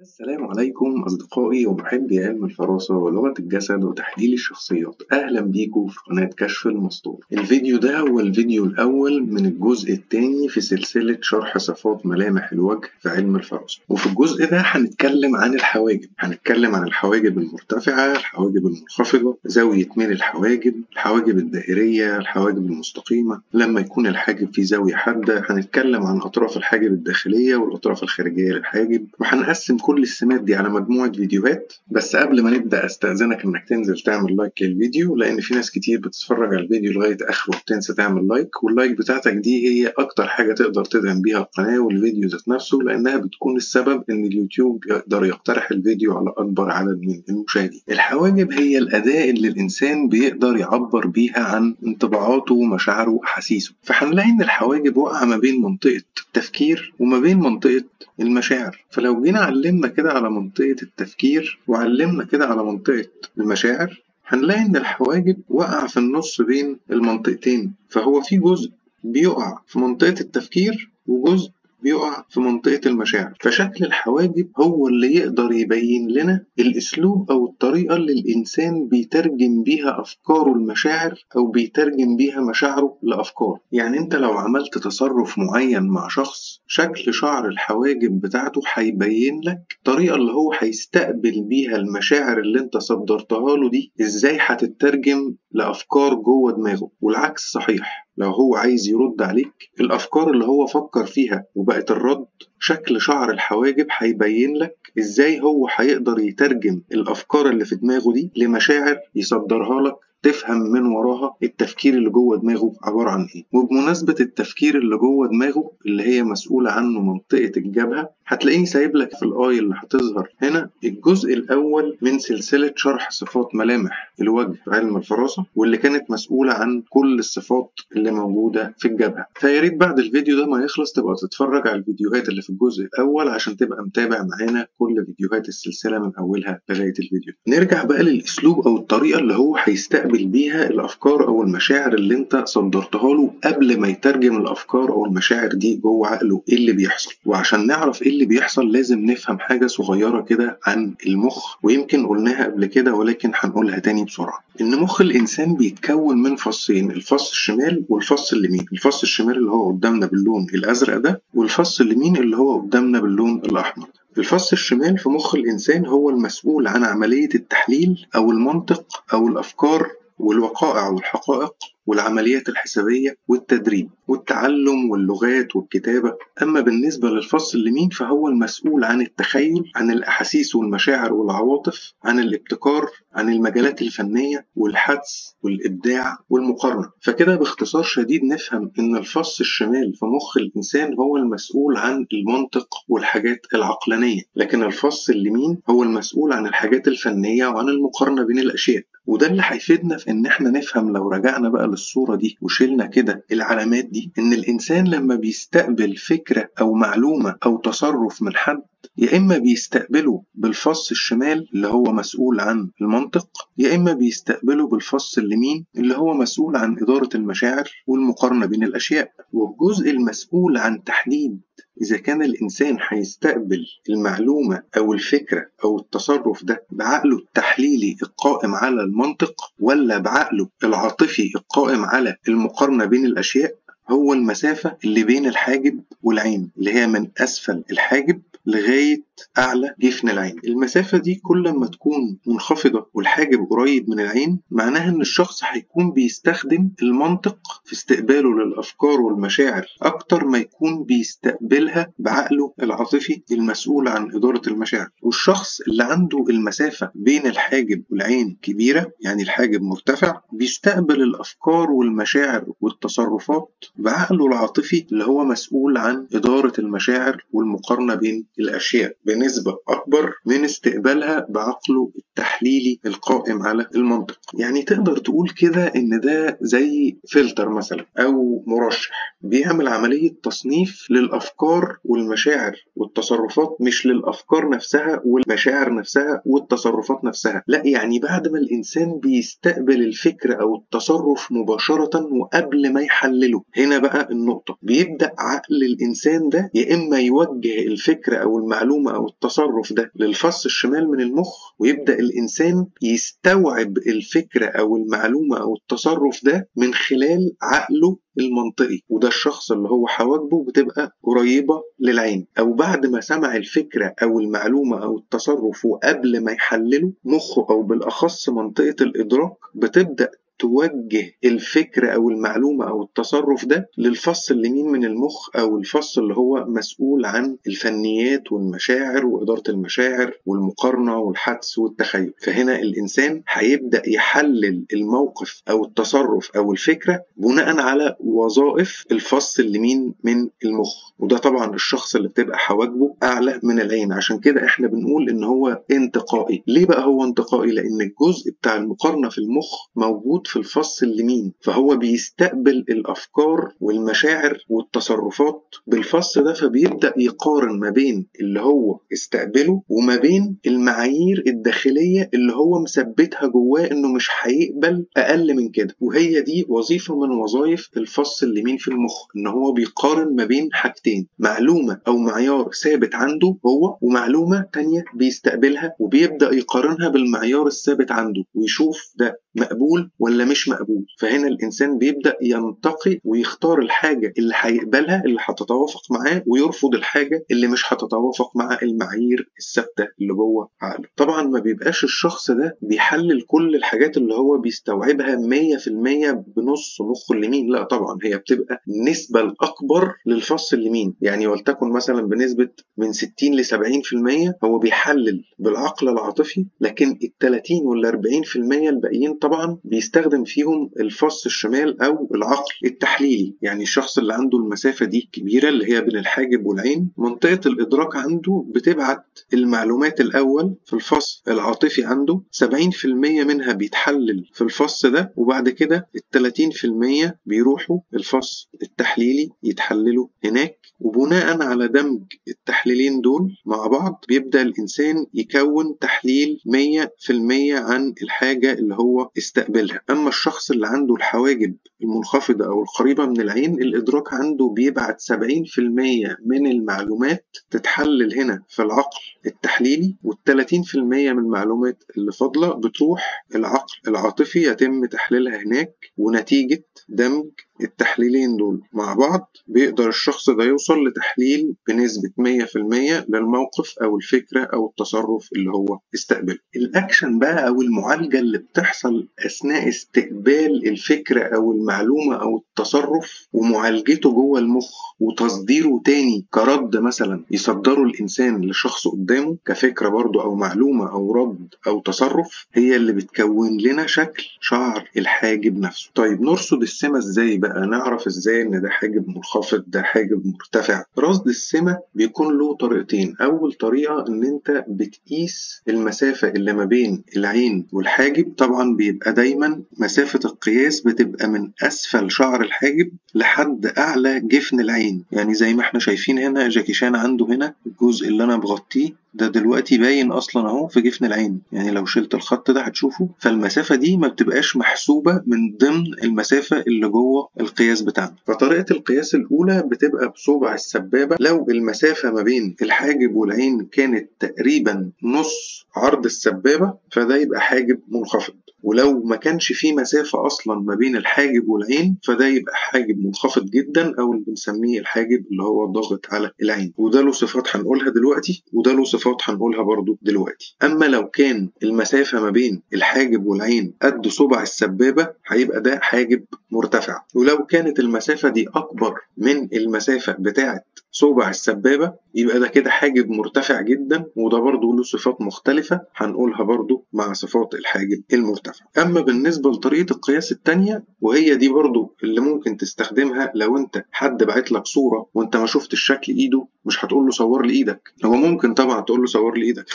السلام عليكم أصدقائي ومحبي علم الفراسة ولغة الجسد وتحليل الشخصيات. أهلا بيكم في قناة كشف المستور. الفيديو ده هو الفيديو الأول من الجزء الثاني في سلسلة شرح صفات ملامح الوجه في علم الفراسة، وفي الجزء ده هنتكلم عن الحواجب. هنتكلم عن الحواجب المرتفعة، الحواجب المنخفضة، زاوية ميل الحواجب، الحواجب الدائرية، الحواجب المستقيمة لما يكون الحاجب في زاوية حادة. هنتكلم عن أطراف الحاجب الداخلية والأطراف الخارجية للحاجب، وهنقسم كل السمات دي على مجموعة فيديوهات. بس قبل ما نبدأ أستأذنك إنك تنزل تعمل لايك للفيديو، لأن في ناس كتير بتتفرج على الفيديو لغاية آخره وبتنسى تعمل لايك، واللايك بتاعتك دي هي أكتر حاجة تقدر تدعم بيها القناة والفيديو ذات نفسه، لأنها بتكون السبب إن اليوتيوب يقدر يقترح الفيديو على أكبر عدد من المشاهدين. الحواجب هي الأداة اللي الإنسان بيقدر يعبر بيها عن انطباعاته ومشاعره وأحاسيسه، فهنلاقي إن الحواجب واقعة ما بين منطقة التفكير وما بين منطقة المشاعر. فلو جينا علمنا كده على منطقة التفكير وعلمنا كده على منطقة المشاعر، هنلاقي إن الحواجب وقع في النص بين المنطقتين، فهو في جزء بيقع في منطقة التفكير وجزء بيقع في منطقة المشاعر. فشكل الحواجب هو اللي يقدر يبين لنا الأسلوب أو الطريقة اللي الإنسان بيترجم بيها أفكاره المشاعر، أو بيترجم بيها مشاعره لأفكار. يعني أنت لو عملت تصرف معين مع شخص، شكل شعر الحواجب بتاعته هيبين لك الطريقة اللي هو هيستقبل بيها المشاعر اللي أنت صدرتها له دي، إزاي هتترجم لأفكار جوه دماغه. والعكس صحيح، لو هو عايز يرد عليك، الأفكار اللي هو فكر فيها وبقت الرد، شكل شعر الحواجب هيبين لك إزاي هو هيقدر يترجم الأفكار اللي في دماغه دي لمشاعر يصدرها لك، تفهم من وراها التفكير اللي جوه دماغه عبارة عن ايه. وبمناسبة التفكير اللي جوه دماغه اللي هي مسؤولة عنه منطقة الجبهة، هتلاقيني سايب لك في الآية اللي هتظهر هنا الجزء الأول من سلسلة شرح صفات ملامح الوجه في علم الفراسة، واللي كانت مسؤولة عن كل الصفات اللي موجودة في الجبهة. فياريت بعد الفيديو ده ما يخلص تبقى تتفرج على الفيديوهات اللي في الجزء الأول عشان تبقى متابع معانا كل فيديوهات السلسلة من أولها لغاية الفيديو. نرجع بقى للأسلوب أو الطريقة اللي هو هيستقبل بيها الأفكار أو المشاعر اللي أنت صدرتها له قبل ما يترجم الأفكار أو المشاعر دي جوه عقله إيه اللي بيحصل. وعشان نعرف إيه اللي بيحصل لازم نفهم حاجة صغيرة كده عن المخ، ويمكن قلناها قبل كده ولكن هنقولها تاني بسرعة. إن مخ الإنسان بيتكون من فصين، الفص الشمال والفص اليمين. الفص الشمال اللي هو قدامنا باللون الأزرق ده، والفص اليمين اللي هو قدامنا باللون الأحمر. الفص الشمال في مخ الإنسان هو المسؤول عن عملية التحليل أو المنطق أو الأفكار والوقائع والحقائق والعمليات الحسابية والتدريب والتعلم واللغات والكتابة. أما بالنسبة للفص اليمين فهو المسؤول عن التخيل، عن الأحاسيس والمشاعر والعواطف، عن الابتكار، عن المجالات الفنية والحدس والإبداع والمقارنة. فكده باختصار شديد نفهم إن الفص الشمال في مخ الإنسان هو المسؤول عن المنطق والحاجات العقلانية، لكن الفص اليمين هو المسؤول عن الحاجات الفنية وعن المقارنة بين الأشياء. وده اللي هيفيدنا في إن إحنا نفهم لو رجعنا بقى للصورة دي وشيلنا كده العلامات دي، إن الإنسان لما بيستقبل فكرة أو معلومة أو تصرف من حد، يا إما بيستقبله بالفص الشمال اللي هو مسؤول عن المنطق، يا إما بيستقبله بالفص اليمين اللي هو مسؤول عن إدارة المشاعر والمقارنة بين الأشياء. والجزء المسؤول عن تحديد إذا كان الإنسان هيستقبل المعلومة أو الفكرة أو التصرف ده بعقله التحليلي القائم على المنطق، ولا بعقله العاطفي القائم على المقارنة بين الأشياء، هو المسافة اللي بين الحاجب والعين، اللي هي من أسفل الحاجب لغاية أعلى جفن العين. المسافة دي كل ما تكون منخفضة والحاجب قريب من العين، معناها إن الشخص هيكون بيستخدم المنطق في استقباله للأفكار والمشاعر أكتر ما يكون بيستقبلها بعقله العاطفي المسؤول عن إدارة المشاعر. والشخص اللي عنده المسافة بين الحاجب والعين كبيرة، يعني الحاجب مرتفع، بيستقبل الأفكار والمشاعر والتصرفات بعقله العاطفي اللي هو مسؤول عن إدارة المشاعر والمقارنة بين الأشياء بنسبة أكبر من استقبالها بعقله التحليلي القائم على المنطق. يعني تقدر تقول كده إن ده زي فلتر مثلا أو مرشح بيعمل عملية تصنيف للأفكار والمشاعر والتصرفات، مش للأفكار نفسها والمشاعر نفسها والتصرفات نفسها، لا، يعني بعد ما الإنسان بيستقبل الفكرة أو التصرف مباشرة وقبل ما يحلله. هنا بقى النقطة، بيبدأ عقل الإنسان ده يا إما يوجه الفكرة أو المعلومة أو التصرف ده للفص الشمال من المخ، ويبدأ الإنسان يستوعب الفكرة أو المعلومة أو التصرف ده من خلال عقله المنطقي، وده الشخص اللي هو حواجبه بتبقى قريبة للعين. أو بعد ما سمع الفكرة أو المعلومة أو التصرف وقبل ما يحلله، مخه أو بالأخص منطقة الإدراك بتبدأ توجه الفكرة أو المعلومة أو التصرف ده للفص اليمين من المخ، أو الفص اللي هو مسؤول عن الفنيات والمشاعر وإدارة المشاعر والمقارنة والحدس والتخيل. فهنا الإنسان هيبدأ يحلل الموقف أو التصرف أو الفكرة بناء على وظائف الفص اليمين من المخ، وده طبعا الشخص اللي بتبقى حواجبه أعلى من العين. عشان كده إحنا بنقول إن هو انتقائي. ليه بقى هو انتقائي؟ لأن الجزء بتاع المقارنة في المخ موجود في الفص اليمين، فهو بيستقبل الأفكار والمشاعر والتصرفات بالفص ده، فبيبدأ يقارن ما بين اللي هو استقبله وما بين المعايير الداخلية اللي هو مثبتها جواه إنه مش هيقبل أقل من كده. وهي دي وظيفة من وظائف الفص اليمين في المخ، إن هو بيقارن ما بين حاجتين: معلومة أو معيار ثابت عنده هو، ومعلومة تانية بيستقبلها وبيبدأ يقارنها بالمعيار الثابت عنده، ويشوف ده مقبول ولا مش مقبول. فهنا الإنسان بيبدأ ينتقي ويختار الحاجة اللي هيقبلها اللي هتتوافق معاه، ويرفض الحاجة اللي مش هتتوافق مع المعايير الثابتة اللي جوه عقله. طبعا ما بيبقاش الشخص ده بيحلل كل الحاجات اللي هو بيستوعبها 100% بنص مخه اليمين، لا طبعا هي بتبقى النسبة الأكبر للفص اليمين. يعني ولتكن مثلا بنسبة من 60 ل 70% هو بيحلل بالعقل العاطفي، لكن ال 30 وال 40% الباقيين طبعا بيستخدم فيهم الفص الشمال أو العقل التحليلي. يعني الشخص اللي عنده المسافة دي كبيرة اللي هي بين الحاجب والعين، منطقة الإدراك عنده بتبعت المعلومات الأول في الفص العاطفي عنده، 70% منها بيتحلل في الفص ده، وبعد كده ال 30% بيروحوا الفص التحليلي يتحللوا هناك. وبناء على دمج التحليلين دول مع بعض بيبدأ الإنسان يكون تحليل 100% عن الحاجة اللي هو استقبلها. أما الشخص اللي عنده الحواجب المنخفضة أو القريبة من العين، الإدراك عنده بيبعت 70% من المعلومات تتحلل هنا في العقل التحليلي، وال30% من المعلومات اللي فاضلة بتروح العقل العاطفي يتم تحليلها هناك. ونتيجة دمج التحليلين دول مع بعض بيقدر الشخص ده يوصل لتحليل بنسبة 100% للموقف أو الفكرة أو التصرف اللي هو استقبله. الأكشن بقى أو المعالجة اللي بتحصل أثناء استقبال الفكرة أو المعلومة أو التصرف ومعالجته جوه المخ وتصديره تاني كرد، مثلا يصدره الإنسان لشخص قدامه كفكرة برضو أو معلومة أو رد أو تصرف، هي اللي بتكون لنا شكل شعر الحاجب نفسه. طيب نرصد السمة إزاي بقى؟ نعرف إزاي إن ده حاجب منخفض ده حاجب مرتفع؟ رصد السمة بيكون له طريقتين. أول طريقة إن أنت بتقيس المسافة اللي ما بين العين والحاجب. طبعا بيبقى دايما مسافة القياس بتبقى من أسفل شعر الحاجب لحد أعلى جفن العين. يعني زي ما احنا شايفين هنا جاكي شان عنده هنا الجزء اللي أنا بغطيه ده دلوقتي باين اصلا اهو في جفن العين، يعني لو شلت الخط ده هتشوفه. فالمسافة دي ما بتبقاش محسوبة من ضمن المسافة اللي جوه القياس بتاعنا. فطريقة القياس الأولى بتبقى بصبع السبابة. لو المسافة ما بين الحاجب والعين كانت تقريبا نص عرض السبابة فده يبقى حاجب منخفض، ولو ما كانش فيه مسافة أصلا ما بين الحاجب والعين فده يبقى حاجب منخفض جدا، أو اللي بنسميه الحاجب اللي هو ضاغط على العين. وده له صفات هنقولها دلوقتي، وده له صفات هنقولها برضو دلوقتي. أما لو كان المسافة ما بين الحاجب والعين قد صبع السبابة هيبقى ده حاجب مرتفع. ولو كانت المسافة دي أكبر من المسافة بتاعة صبع السبابة يبقى ده كده حاجب مرتفع جدا، وده برضو له صفات مختلفة هنقولها برضو مع صفات الحاجب المرتفع. أما بالنسبة لطريقة القياس التانية، وهي دي برضو اللي ممكن تستخدمها لو انت حد بعت لك صورة وانت ما شفت الشكل ايده، مش هتقول له صور لي ايدك. هو ممكن طبعا تقول له صور لي ايدك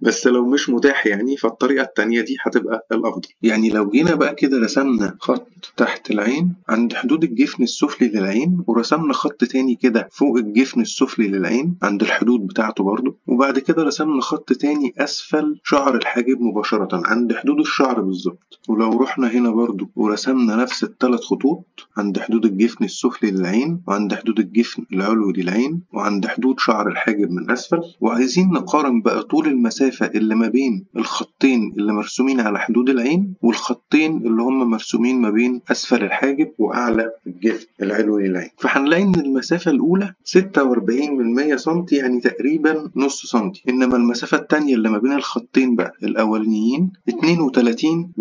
بس لو مش متاح يعني فالطريقة التانية دي هتبقى الأفضل. يعني لو جينا بقى كده رسمنا خط تحت العين عند حدود الجفن السفلي للعين، ورسمنا خط تاني كده فوق الجفن السفلي للعين عند الحدود بتاعته برضو، وبعد كده رسمنا خط تاني أسفل شعر الحاجب مباشرة عند حدود الشعر بالظبط، ولو رحنا هنا برضو ورسمنا نفس الثلاث خطوط عند حدود الجفن السفلي للعين وعند حدود الجفن العلوي للعين وعند حدود شعر الحاجب من أسفل، وعايزين نقارن بقى طول المسافة اللي ما بين الخطين اللي مرسومين على حدود العين والخطين اللي هم مرسومين ما بين أسفل الحاجب وأعلى الجفن العلوي للعين، فهنلاقي إن المسافة الأولى 46 سنتي، يعني تقريبا نص سنتي، إنما المسافة التانية اللي ما بين الخطين بقى الأولانيين 32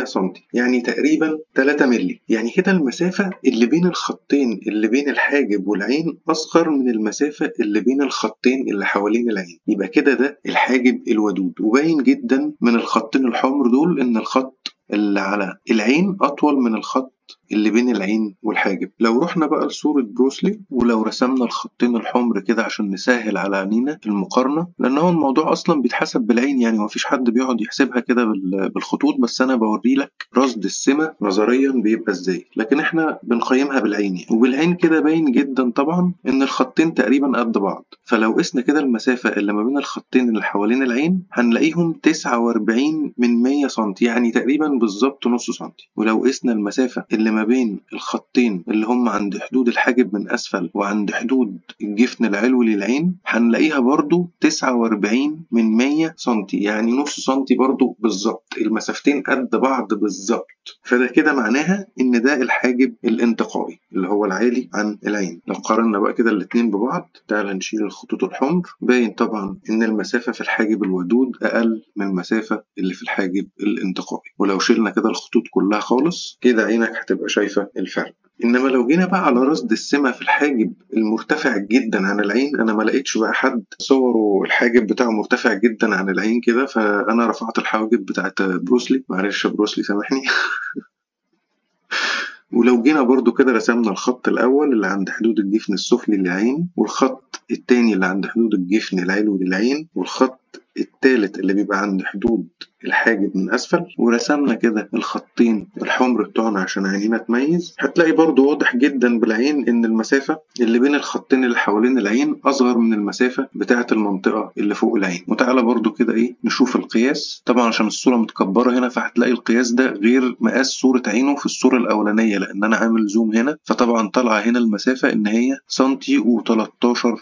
سنتي، يعني تقريبا 3 مللي. يعني كده المسافة اللي بين الخطين اللي بين الحاجب والعين أصغر من المسافة اللي بين الخطين اللي حوالين العين، يبقى كده ده الحاجب الودود. وباين جدا من الخطين الحمر دول إن الخط اللي على العين أطول من الخط اللي بين العين والحاجب. لو رحنا بقى لصورة بروسلي ولو رسمنا الخطين الحمر كده عشان نسهل على عينينا المقارنة، لأن هو الموضوع أصلا بيتحسب بالعين، يعني مفيش حد بيقعد يحسبها كده بالخطوط، بس أنا بوري لك رصد السمة نظريا بيبقى إزاي، لكن إحنا بنقيمها بالعين يعني. وبالعين كده باين جدا طبعا إن الخطين تقريبا قد بعض، فلو قسنا كده المسافة اللي ما بين الخطين اللي حوالين العين هنلاقيهم 49 سنتي، يعني تقريبا بالظبط نص سنتي. ولو قسنا المسافة اللي ما بين الخطين اللي هم عند حدود الحاجب من أسفل وعند حدود الجفن العلوي للعين هنلاقيها برضو 49 سنتي، يعني نص سنتي برضو بالظبط، المسافتين قد بعض بالظبط. فده كده معناها إن ده الحاجب الانتقائي اللي هو العالي عن العين. لو قارنا بقى كده الاتنين ببعض، تعال نشيل الخطوط الحمر، باين طبعا إن المسافة في الحاجب الودود أقل من المسافة اللي في الحاجب الانتقائي. ولو شيلنا كده الخطوط كلها خالص كده عينك هتبقى شايفة الفرق. إنما لو جينا بقى على رصد السمة في الحاجب المرتفع جدا عن العين، أنا ما لقيتش بقى حد صوره الحاجب بتاعه مرتفع جدا عن العين كده، فأنا رفعت الحواجب بتاعت بروسلي، معلش يا بروسلي سامحني. ولو جينا برضو كده رسمنا الخط الأول اللي عند حدود الجفن السفلي للعين، والخط التاني اللي عند حدود الجفن العلوي للعين، والخط التالت اللي بيبقى عند حدود الحاجب من أسفل، ورسمنا كده الخطين الحمر بتوعنا عشان عينينا تميز، هتلاقي برضو واضح جدا بالعين إن المسافة اللي بين الخطين اللي حوالين العين أصغر من المسافة بتاعة المنطقة اللي فوق العين. وتعالى برضو كده نشوف القياس، طبعا عشان الصورة متكبرة هنا فهتلاقي القياس ده غير مقاس صورة عينه في الصورة الأولانية، لأن أنا عامل زوم هنا، فطبعا طالعة هنا المسافة إن هي سنتي و13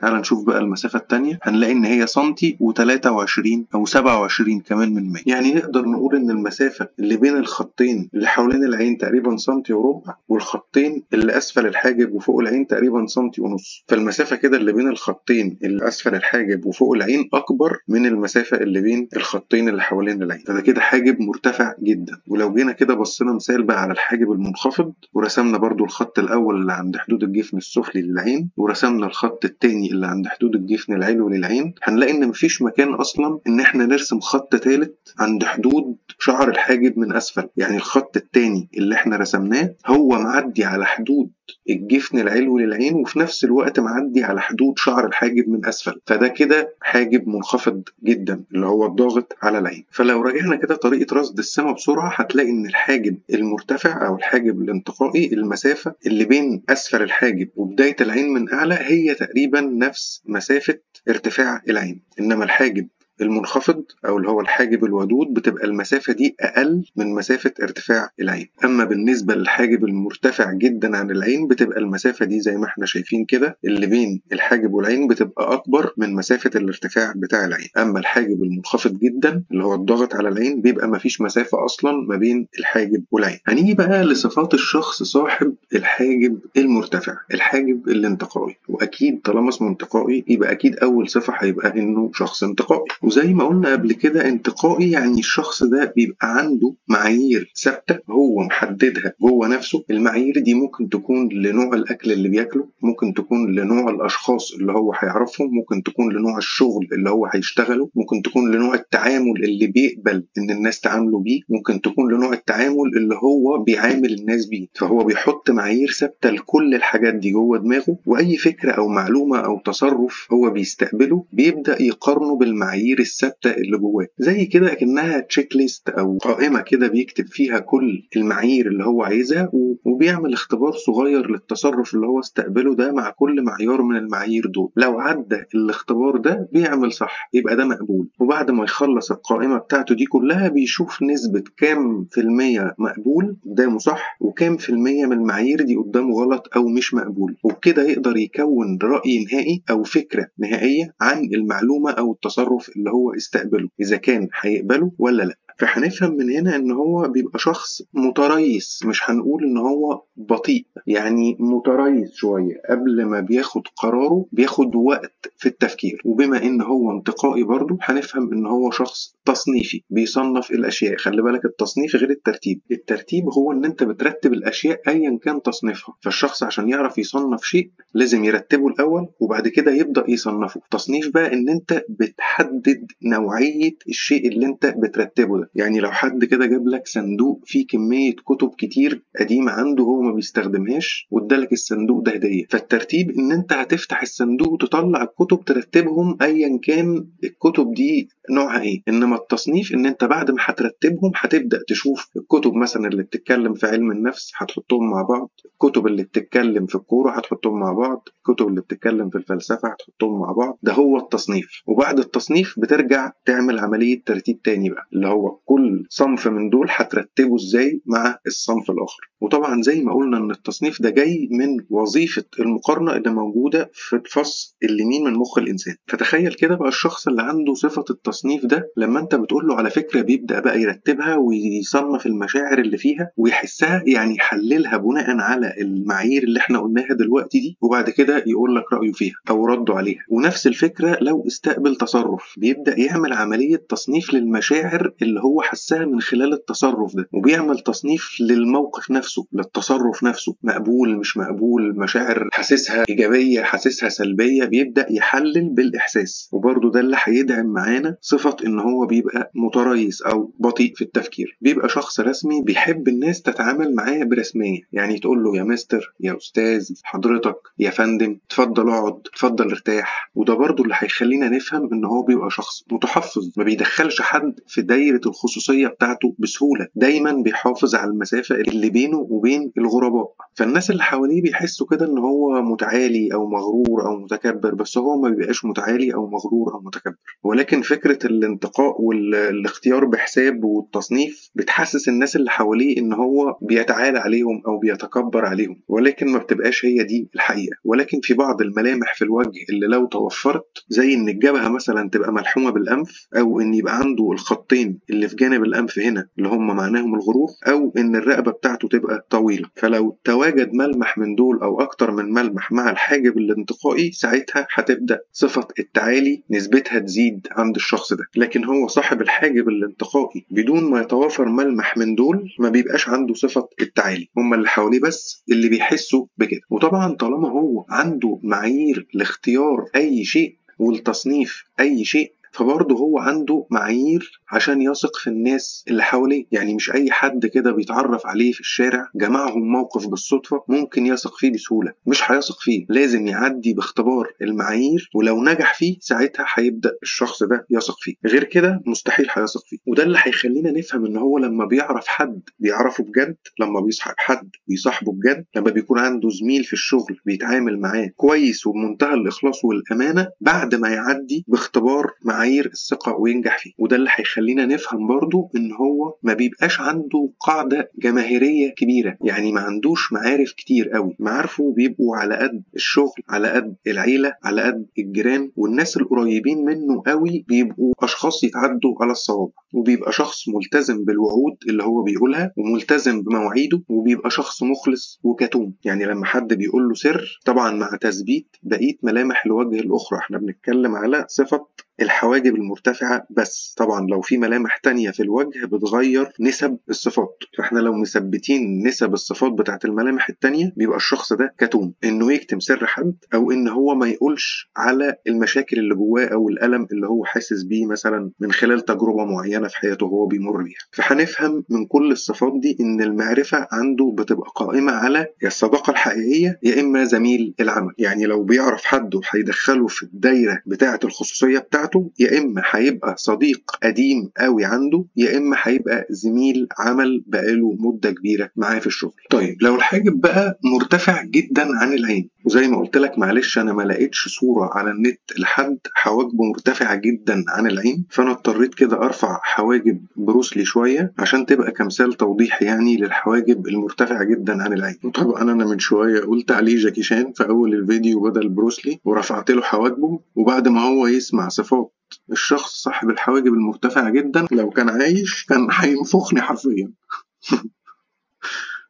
تعالى نشوف بقى المسافة التانية، هنلاقي إن هي سنتي و23 أو 27 كمان من 100. يعني نقدر نقول إن المسافة اللي بين الخطين اللي حوالين العين تقريبا سنتي وربع، والخطين اللي أسفل الحاجب وفوق العين تقريبا سنتي ونص، فالمسافة كده اللي بين الخطين اللي أسفل الحاجب وفوق العين أكبر من المسافة اللي بين الخطين اللي حوالين العين، فده كده حاجب مرتفع جدا. ولو جينا كده بصينا مثال بقى على الحاجب المنخفض، ورسمنا برضو الخط الأول اللي عند حدود الجفن السفلي للعين، ورسمنا الخط التاني اللي عند حدود الجفن العلوي للعين، هنلاقي إن مفيش مكان أصلا إن إحنا نرسم خط تالت عند حدود شعر الحاجب من أسفل. يعني الخط التاني اللي إحنا رسمناه هو معدي على حدود الجفن العلوي للعين وفي نفس الوقت معدي على حدود شعر الحاجب من أسفل، فده كده حاجب منخفض جدا اللي هو الضاغط على العين. فلو راجعنا كده طريقة رصد السمة بسرعة هتلاقي إن الحاجب المرتفع أو الحاجب الانتقائي المسافة اللي بين أسفل الحاجب وبداية العين من أعلى هي تقريبا نفس مسافة ارتفاع العين، إنما الحاجب المنخفض أو اللي هو الحاجب الودود بتبقى المسافة دي أقل من مسافة ارتفاع العين. أما بالنسبة للحاجب المرتفع جدا عن العين بتبقى المسافة دي زي ما احنا شايفين كده اللي بين الحاجب والعين بتبقى أكبر من مسافة الارتفاع بتاع العين. أما الحاجب المنخفض جدا اللي هو الضغط على العين بيبقى مفيش مسافة أصلا ما بين الحاجب والعين. هنيجي بقى لصفات الشخص صاحب الحاجب المرتفع، الحاجب الانتقائي، وأكيد طالما اسمه انتقائي يبقى أكيد أول صفة هيبقى إنه شخص انتقائي. وزي ما قلنا قبل كده انتقائي يعني الشخص ده بيبقى عنده معايير ثابتة هو محددها جوه نفسه. المعايير دي ممكن تكون لنوع الأكل اللي بياكله، ممكن تكون لنوع الأشخاص اللي هو هيعرفهم، ممكن تكون لنوع الشغل اللي هو هيشتغله، ممكن تكون لنوع التعامل اللي بيقبل إن الناس تعامله بيه، ممكن تكون لنوع التعامل اللي هو بيعامل الناس بيه. فهو بيحط معايير ثابتة لكل الحاجات دي جوه دماغه، وأي فكرة أو معلومة أو تصرف هو بيستقبله بيبدأ يقارنه بالمعايير المعايير الثابتة اللي جواه. زي كده اكنها تشيك ليست او قائمة كده بيكتب فيها كل المعايير اللي هو عايزها، وبيعمل اختبار صغير للتصرف اللي هو استقبله ده مع كل معيار من المعايير دول. لو عدى الاختبار ده بيعمل صح يبقى ده مقبول، وبعد ما يخلص القائمة بتاعته دي كلها بيشوف نسبة كام في المية مقبول قدامه صح، وكام في المية من المعايير دي قدامه غلط أو مش مقبول، وبكده يقدر يكون رأي نهائي أو فكرة نهائية عن المعلومة أو التصرف اللي هو استقبله، إذا كان هيقبله ولا لأ. فهنفهم من هنا ان هو بيبقى شخص متريث، مش هنقول ان هو بطيء، يعني متريث شوية. قبل ما بياخد قراره بياخد وقت في التفكير. وبما ان هو انتقائي برضو هنفهم ان هو شخص تصنيفي، بيصنف الاشياء. خلي بالك التصنيف غير الترتيب. الترتيب هو ان انت بترتب الاشياء ايا كان تصنيفها، فالشخص عشان يعرف يصنف شيء لازم يرتبه الاول وبعد كده يبدأ يصنفه. التصنيف بقى ان انت بتحدد نوعية الشيء اللي انت بترتبه ده. يعني لو حد كده جاب لك صندوق فيه كمية كتب كتير قديمة عنده هو ما بيستخدمهاش وادالك الصندوق ده هدية، فالترتيب ان انت هتفتح الصندوق وتطلع الكتب ترتبهم ايا كان الكتب دي نوعها ايه. انما التصنيف ان انت بعد ما هترتبهم هتبدأ تشوف الكتب مثلا اللي بتتكلم في علم النفس هتحطهم مع بعض، الكتب اللي بتتكلم في الكورة هتحطهم مع بعض، الكتب اللي بتتكلم في الفلسفة هتحطهم مع بعض. ده هو التصنيف. وبعد التصنيف بترجع تعمل عملية ترتيب تاني بقى، اللي هو كل صنف من دول هترتبه ازاي مع الصنف الاخر. وطبعا زي ما قلنا ان التصنيف ده جاي من وظيفة المقارنة اللي موجودة في الفص اليمين من مخ الانسان. فتخيل كده بقى الشخص اللي عنده صفة التصنيف ده لما انت بتقول له على فكرة بيبدأ بقى يرتبها ويصنف المشاعر اللي فيها ويحسها، يعني يحللها بناء على المعايير اللي احنا قلناها دلوقتي دي، وبعد كده يقول لك رأيه فيها او رده عليها. ونفس الفكرة لو استقبل تصرف بيبدأ يعمل عملية تصنيف للمشاعر اللي هو حسها من خلال التصرف ده، وبيعمل تصنيف للموقف نفسه، للتصرف نفسه، مقبول مش مقبول، مشاعر حاسسها إيجابية حاسسها سلبية، بيبدأ يحلل بالإحساس. وبرضه ده اللي هيدعم معانا صفة إن هو بيبقى متريث أو بطيء في التفكير. بيبقى شخص رسمي بيحب الناس تتعامل معاه برسمية، يعني تقول له يا مستر، يا أستاذ، حضرتك، يا فندم، تفضل اقعد، تفضل ارتاح. وده برضه اللي هيخلينا نفهم إن هو بيبقى شخص متحفظ، ما بيدخلش حد في دايرة الخصوصية بتاعته بسهولة، دايما بيحافظ على المسافة اللي بينه وبين الغرباء. فالناس اللي حواليه بيحسوا كده ان هو متعالي او مغرور او متكبر، بس هو ما بيبقاش متعالي او مغرور او متكبر. ولكن فكرة الانتقاء والاختيار بحساب والتصنيف بتحسس الناس اللي حواليه ان هو بيتعالى عليهم او بيتكبر عليهم، ولكن ما بتبقاش هي دي الحقيقة. ولكن في بعض الملامح في الوجه اللي لو توفرت، زي ان الجبهة مثلا تبقى ملحومة بالانف، او ان يبقى عنده الخطين اللي في جانب الانف هنا اللي هم معناهم الغرور، او ان الرقبة بتاعته تبقى طويلة. فلو تواجد ملمح من دول او اكتر من ملمح مع الحاجب الانتقائي، ساعتها هتبدأ صفة التعالي نسبتها تزيد عند الشخص ده. لكن هو صاحب الحاجب الانتقائي بدون ما يتوافر ملمح من دول ما بيبقاش عنده صفة التعالي، هم اللي حواليه بس اللي بيحسوا بكده. وطبعا طالما هو عنده معايير لاختيار اي شيء والتصنيف اي شيء، فبرضه هو عنده معايير عشان يثق في الناس اللي حواليه. يعني مش أي حد كده بيتعرف عليه في الشارع جمعهم موقف بالصدفة ممكن يثق فيه بسهولة، مش هيثق فيه، لازم يعدي باختبار المعايير، ولو نجح فيه ساعتها هيبدأ الشخص ده يثق فيه، غير كده مستحيل هيثق فيه. وده اللي هيخلينا نفهم إن هو لما بيعرف حد بيعرفه بجد، لما بيصاحب حد بيصاحبه بجد، لما بيكون عنده زميل في الشغل بيتعامل معاه كويس وبمنتهى الإخلاص والأمانة بعد ما يعدي باختبار معايير الثقة وينجح فيه. وده اللي هيخلينا نفهم برضو ان هو ما بيبقاش عنده قاعدة جماهيرية كبيرة، يعني ما عندوش معارف كتير قوي، معارفه بيبقوا على قد الشغل، على قد العيلة، على قد الجيران، والناس القريبين منه قوي بيبقوا اشخاص يتعدوا على الصوابع. وبيبقى شخص ملتزم بالوعود اللي هو بيقولها وملتزم بمواعيده، وبيبقى شخص مخلص وكتوم. يعني لما حد بيقول له سر، طبعا مع تثبيت بقية ملامح الوجه الأخرى، احنا بنتكلم على صفة الحواجب المرتفعة بس. طبعا لو في ملامح تانية في الوجه بتغير نسب الصفات، فاحنا لو مثبتين نسب الصفات بتاعت الملامح التانية بيبقى الشخص ده كتوم، انه يكتم سر حد، او ان هو ما يقولش على المشاكل اللي جواه او الألم اللي هو حاسس بيه مثلا من خلال تجربة معينة في حياته هو بيمر بيها. فهنفهم من كل الصفات دي ان المعرفة عنده بتبقى قائمة على يا الصداقة الحقيقية يا اما زميل العمل. يعني لو بيعرف حد وهيدخله في الدايرة بتاعة الخصوصية بتاعته بتاعته يا إما هيبقى صديق قديم قوي عنده، يا إما هيبقى زميل عمل بقاله مدة كبيرة معاه في الشغل. طيب لو الحاجب بقى مرتفع جدا عن العين، وزي ما قلت لك معلش أنا ما لقيتش صورة على النت لحد حواجبه مرتفعة جدا عن العين، فأنا اضطريت كده أرفع حواجب بروسلي شوية عشان تبقى كمثال توضيحي يعني للحواجب المرتفعة جدا عن العين. وطبعا أنا من شوية قلت عليه جاكي شان في أول الفيديو بدل بروسلي، ورفعت له حواجبه، وبعد ما هو يسمع صفات الشخص صاحب الحواجب المرتفعة جدا لو كان عايش كان هينفخني حرفيا.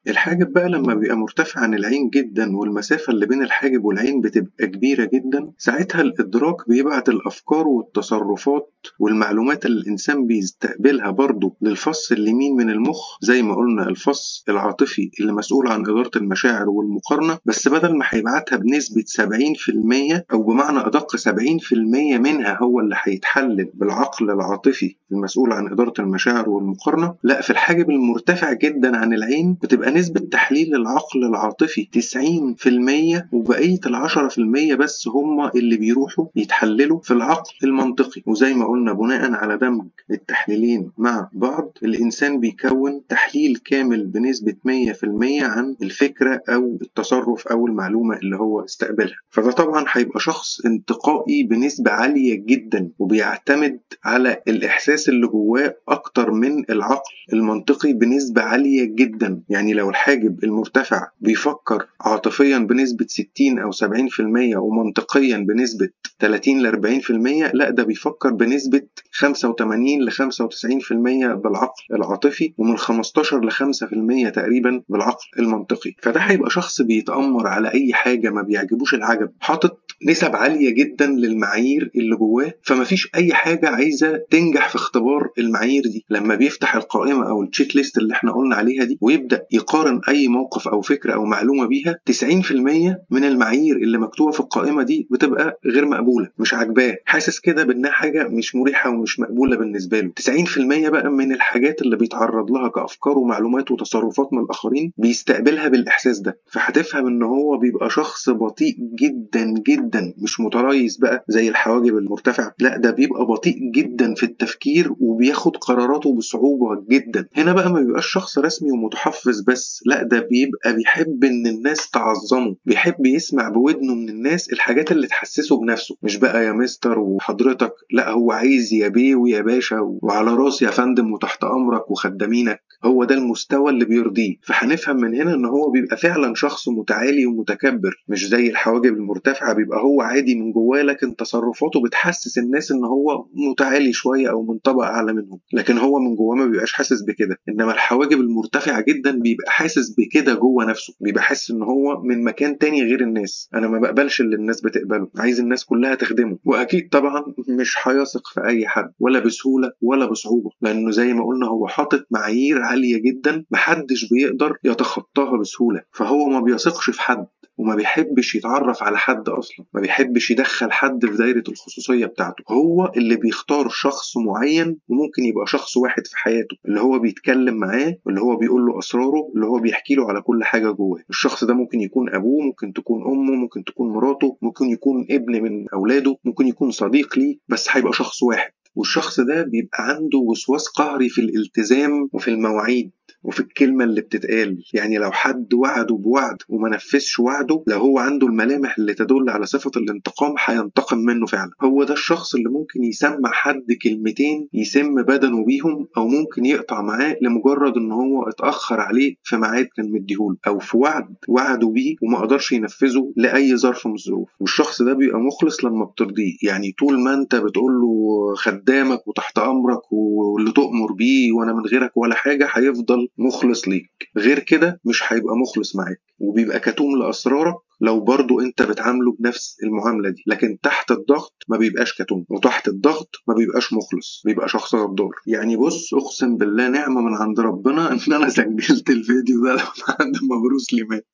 الحاجب بقى لما بيبقى مرتفع عن العين جدا والمسافة اللي بين الحاجب والعين بتبقى كبيرة جدا، ساعتها الإدراك بيبعت الأفكار والتصرفات والمعلومات اللي الإنسان بيستقبلها برضه للفص اليمين من المخ، زي ما قلنا الفص العاطفي اللي مسؤول عن إدارة المشاعر والمقارنة، بس بدل ما هيبعتها بنسبة 70% أو بمعنى أدق 70% منها هو اللي هيتحلل بالعقل العاطفي المسؤول عن إدارة المشاعر والمقارنة، لا في الحاجب المرتفع جدا عن العين بتبقى نسبة تحليل العقل العاطفي 90%، وبقية 10% بس هم اللي بيروحوا يتحللوا في العقل المنطقي. وزي ما قلنا بناء على دمج التحليلين مع بعض الإنسان بيكون تحليل كامل بنسبة 100% عن الفكرة أو التصرف أو المعلومة اللي هو استقبلها. فده طبعا هيبقى شخص انتقائي بنسبة عالية جدا، وبيعتمد على الإحساس اللي جواه أكتر من العقل المنطقي بنسبة عالية جدا. يعني لو الحاجب المرتفع بيفكر عاطفيا بنسبة 60 أو 70% ومنطقيا بنسبة 30 ل 40%، لا ده بيفكر بنسبة 85 ل 95% بالعقل العاطفي، ومن 15 ل 5% تقريبا بالعقل المنطقي. فده هيبقى شخص بيتأمر على أي حاجة ما بيعجبوش العجب، حاطط نسب عالية جدا للمعايير اللي جواه، فمفيش أي حاجة عايزة تنجح في اختبار المعايير دي. لما بيفتح القائمة أو التشيك ليست اللي احنا قلنا عليها دي ويبدأ يقارن أي موقف أو فكرة أو معلومة بيها، 90% من المعايير اللي مكتوبة في القائمة دي بتبقى غير مقبولة، مش عاجباه، حاسس كده بأنها حاجة مش مريحة ومش مقبولة بالنسبة له. 90% بقى من الحاجات اللي بيتعرض لها كأفكار ومعلومات وتصرفات من الآخرين بيستقبلها بالإحساس ده، فهتفهم إن هو بيبقى شخص بطيء جدا جدا، مش متريث بقى زي الحواجب المرتفعة، لا ده بيبقى بطيء جدا في التفكير وبياخد قراراته بصعوبة جدا. هنا بقى ما بيبقاش شخص رسمي ومتحفظ بس، لا ده بيبقى بيحب ان الناس تعظمه، بيحب يسمع بودنه من الناس الحاجات اللي تحسسه بنفسه، مش بقى يا مستر وحضرتك، لا هو عايز يا بيه ويا باشا وعلى راسي يا فندم وتحت امرك وخدامينك، هو ده المستوى اللي بيرضيه. فهنفهم من هنا ان هو بيبقى فعلا شخص متعالي ومتكبر، مش زي الحواجب المرتفعة بيبقى هو عادي من جواه لكن تصرفاته بتحسس الناس ان هو متعالي شوية او من طبقة اعلى منهم، لكن هو من جواه ما بيبقاش حاسس بكده. انما الحواجب المرتفعة جدا بيبقى حاسس بكده جوه نفسه، بيبقى حاسس ان هو من مكان تاني غير الناس، انا ما بقبلش اللي الناس بتقبله، عايز الناس كلها تخدمه. واكيد طبعا مش هيثق في اي حد ولا بسهولة ولا بصعوبة، لانه زي ما قلنا هو حاطط معايير عالية جدا محدش بيقدر يتخطاها بسهولة، فهو ما بيثقش في حد وما بيحبش يتعرف على حد أصلا، ما بيحبش يدخل حد في دايرة الخصوصية بتاعته، هو اللي بيختار شخص معين، وممكن يبقى شخص واحد في حياته اللي هو بيتكلم معاه واللي هو بيقول له أسراره اللي هو بيحكي له على كل حاجة جواه. الشخص ده ممكن يكون أبوه، ممكن تكون أمه، ممكن تكون مراته، ممكن يكون ابن من أولاده، ممكن يكون صديق ليه، بس هيبقى شخص واحد. والشخص ده بيبقى عنده وسواس قهري في الالتزام وفي المواعيد وفي الكلمة اللي بتتقال. يعني لو حد وعده بوعد وما نفذش وعده، لو هو عنده الملامح اللي تدل على صفة الانتقام هينتقم منه فعلا. هو ده الشخص اللي ممكن يسمع حد كلمتين يسم بدنه بيهم، او ممكن يقطع معاه لمجرد ان هو اتأخر عليه في ميعاد كان مديهوله، او في وعد وعده بيه وما قدرش ينفذه لأي ظرف من الظروف. والشخص ده بيبقى مخلص لما بترضيه، يعني طول ما انت بتقول له خدامك وتحت امرك واللي تؤمر بيه وانا من غيرك ولا حاجة هيفضل مخلص ليك، غير كده مش هيبقى مخلص معاك، وبيبقى كتوم لأسرارك لو برضو انت بتعامله بنفس المعاملة دي. لكن تحت الضغط ما بيبقاش كتوم، وتحت الضغط ما بيبقاش مخلص، بيبقى شخص غدار. يعني بص اقسم بالله نعمة من عند ربنا ان انا سجلت الفيديو ده بعد ما بروسلي مات.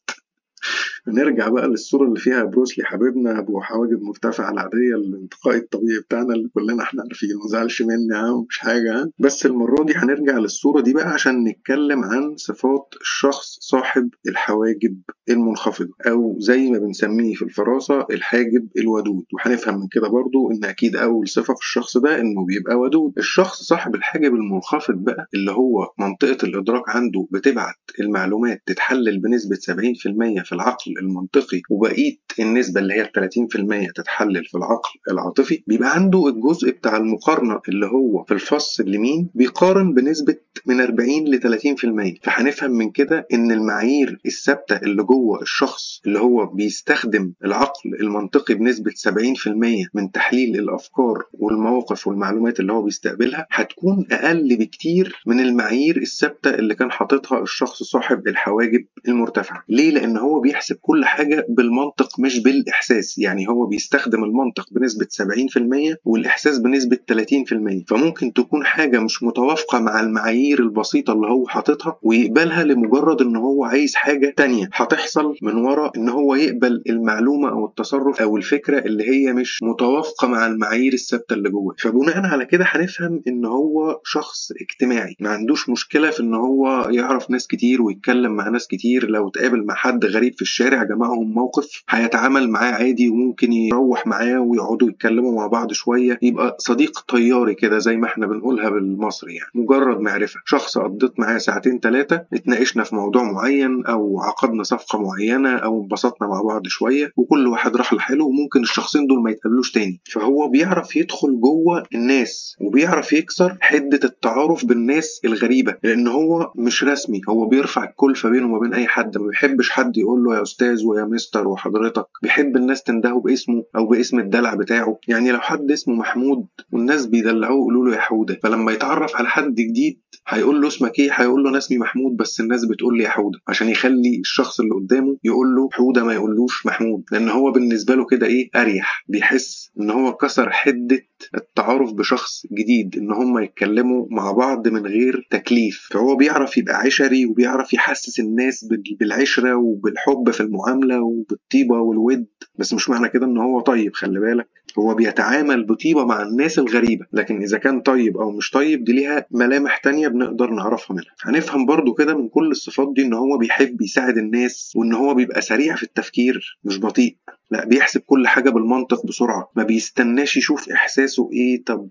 نرجع بقى للصورة اللي فيها بروسلي حبيبنا أبو حواجب مرتفعة العادية، الانتقائي الطبيعي بتاعنا اللي كلنا احنا عارفينه، مزعلش مني ومش حاجة. بس المرة دي هنرجع للصورة دي بقى عشان نتكلم عن صفات الشخص صاحب الحواجب المنخفضة، أو زي ما بنسميه في الفراسة الحاجب الودود. وهنفهم من كده برضو إن أكيد أول صفة في الشخص ده إنه بيبقى ودود. الشخص صاحب الحاجب المنخفض بقى اللي هو منطقة الإدراك عنده بتبعت المعلومات تتحلل بنسبة 70% في العقل المنطقي، وبقية النسبة اللي هي 30% تتحلل في العقل العاطفي. بيبقى عنده الجزء بتاع المقارنة اللي هو في الفص اليمين بيقارن بنسبة من 40 ل 30%. فهنفهم من كده إن المعايير الثابتة اللي جوه الشخص اللي هو بيستخدم العقل المنطقي بنسبة 70% من تحليل الأفكار والمواقف والمعلومات اللي هو بيستقبلها هتكون أقل بكتير من المعايير الثابتة اللي كان حاططها الشخص صاحب الحواجب المرتفعة. ليه؟ لأن هو بيحسب كل حاجة بالمنطق مش بالإحساس. يعني هو بيستخدم المنطق بنسبة 70% والإحساس بنسبة 30%. فممكن تكون حاجة مش متوافقة مع المعايير البسيطة اللي هو حاططها ويقبلها لمجرد إن هو عايز حاجة تانية هتحصل من وراء إن هو يقبل المعلومة أو التصرف أو الفكرة اللي هي مش متوافقة مع المعايير الثابتة اللي جوه. فبناء على كده هنفهم إن هو شخص اجتماعي، ما عندوش مشكلة في إن هو يعرف ناس كتير ويتكلم مع ناس كتير. لو تقابل مع حد غريب في الشارع جمعهم موقف هيتعامل معاه عادي، وممكن يروح معاه ويقعدوا يتكلموا مع بعض شوية، يبقى صديق طياري كده زي ما احنا بنقولها بالمصري. يعني مجرد معرفة، شخص قضيت معاه ساعتين ثلاثة اتناقشنا في موضوع معين أو عقدنا صفقة معينة أو انبسطنا مع بعض شوية وكل واحد راح لحاله، وممكن الشخصين دول ما يتقابلوش تاني. فهو بيعرف يدخل جوه الناس وبيعرف يكسر حدة التعارف بالناس الغريبة، لأن هو مش رسمي، هو بيرفع الكلفة بينه وما بين أي حد. ما بيحبش حد يقول له يا أستاذ ويا مستر وحضرتك، بيحب الناس تندهه باسمه أو باسم الدلع بتاعه. يعني لو حد اسمه محمود والناس بيدلعوه يقولوا له يا حودة، فلما يتعرف على حد جديد هيقول له اسمك ايه، هيقول له انا اسمي محمود بس الناس بتقول لي يا حودة، عشان يخلي الشخص اللي قدامه يقول له حودة ما يقولوش محمود، لان هو بالنسبة له كده ايه اريح. بيحس ان هو كسر حدة التعارف بشخص جديد، ان هم يتكلموا مع بعض من غير تكليف. فهو بيعرف يبقى عشري وبيعرف يحسس الناس بالعشرة وبالحب في المعاملة وبالطيبة والود. بس مش معنى كده ان هو طيب، خلي بالك، هو بيتعامل بطيبة مع الناس الغريبة، لكن إذا كان طيب أو مش طيب دي ليها ملامح تانية بنقدر نعرفها منها. هنفهم برضو كده من كل الصفات دي إن هو بيحب يساعد الناس، وإن هو بيبقى سريع في التفكير مش بطيء. لا، بيحسب كل حاجة بالمنطق بسرعة، ما بيستناش يشوف إحساسه إيه، طب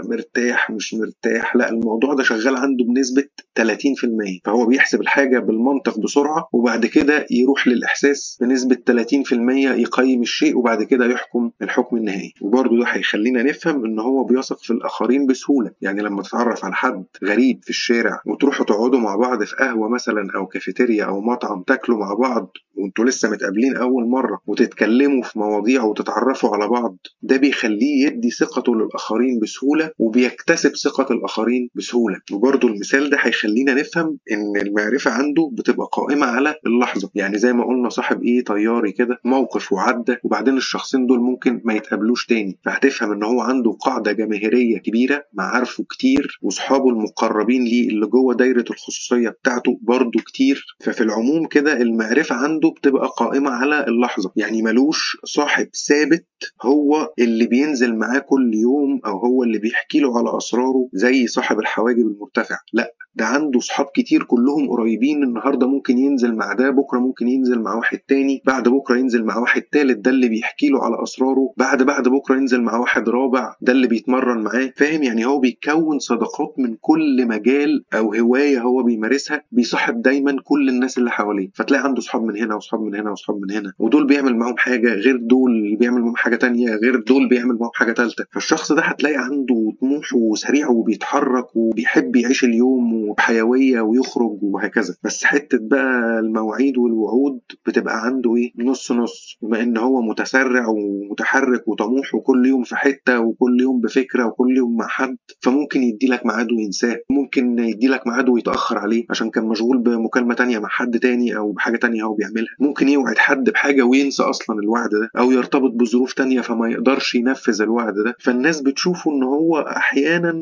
مرتاح مش مرتاح، لا، الموضوع ده شغال عنده بنسبة 30%. فهو بيحسب الحاجة بالمنطق بسرعة وبعد كده يروح للإحساس بنسبة 30%، يقيم الشيء وبعد كده يحكم الحكم النهائي. وبرضه ده هيخلينا نفهم إن هو بيثق في الآخرين بسهولة. يعني لما تتعرف على حد غريب في الشارع وتروحوا تقعدوا مع بعض في قهوة مثلا أو كافيتيريا أو مطعم، تاكلوا مع بعض وانتوا لسه متقابلين أول مرة وتتكلموا في مواضيع وتتعرفوا على بعض، ده بيخليه يدي ثقته للآخرين بسهولة وبيكتسب ثقة الآخرين بسهولة. وبرضه المثال ده هيخلينا نفهم إن المعرفة عنده بتبقى قائمة على اللحظة. يعني زي ما قلنا صاحب إيه طياري كده، موقف وعدى وبعدين الشخصين دول ممكن ما يتقابلوش تاني، فهتفهم إن هو عنده قاعدة جماهيرية كبيرة، معارفه كتير وصحابه المقربين ليه اللي جوه دايرة الخصوصية بتاعته برضه كتير. ففي العموم كده المعرفة عنده بتبقى قائمة على اللحظة. يعني ملوش صاحب ثابت هو اللي بينزل معاه كل يوم أو هو اللي بيحكي له على أسراره زي صاحب الحواجب المرتفع. لا، ده عنده صحاب كتير كلهم قريبين. النهاردة ممكن ينزل مع ده، بكرة ممكن ينزل مع واحد تاني، بعد بكرة ينزل مع واحد تالت ده اللي بيحكي له على أسراره، بعد بكرة ينزل مع واحد رابع ده اللي بيتمرن معاه. فاهم؟ يعني هو بيكون صداقات من كل مجال أو هواية هو بيمارسها، بيصاحب دايما كل الناس اللي حواليه. فتلاقي عنده صحاب من هنا وصحاب من هنا وصحاب من هنا، ودول بيعمل معاهم حاجة غير دول بيعمل معاهم حاجة تانية غير دول بيعمل معاهم حاجة تالتة. فالشخص ده هتلاقي عنده طموح وسريع وبيتحرك وبيحب يعيش اليوم وحيوية ويخرج وهكذا. بس حتة بقى المواعيد والوعود بتبقى عنده ايه، نص نص. بما ان هو متسرع ومتحرك وطموح وكل يوم في حتة وكل يوم بفكرة وكل يوم مع حد، فممكن يديلك ميعاد وينساه، ممكن يديلك ميعاد ويتأخر عليه عشان كان مشغول بمكالمة تانية مع حد تاني او بحاجة تانية هو بيعملها، ممكن يوعد حد بحاجة وينسى اصلا الوعد ده او يرتبط بظروف تانية فما يقدرش ينفذ الوعد ده. فالناس بتشوفه ان هو احيانا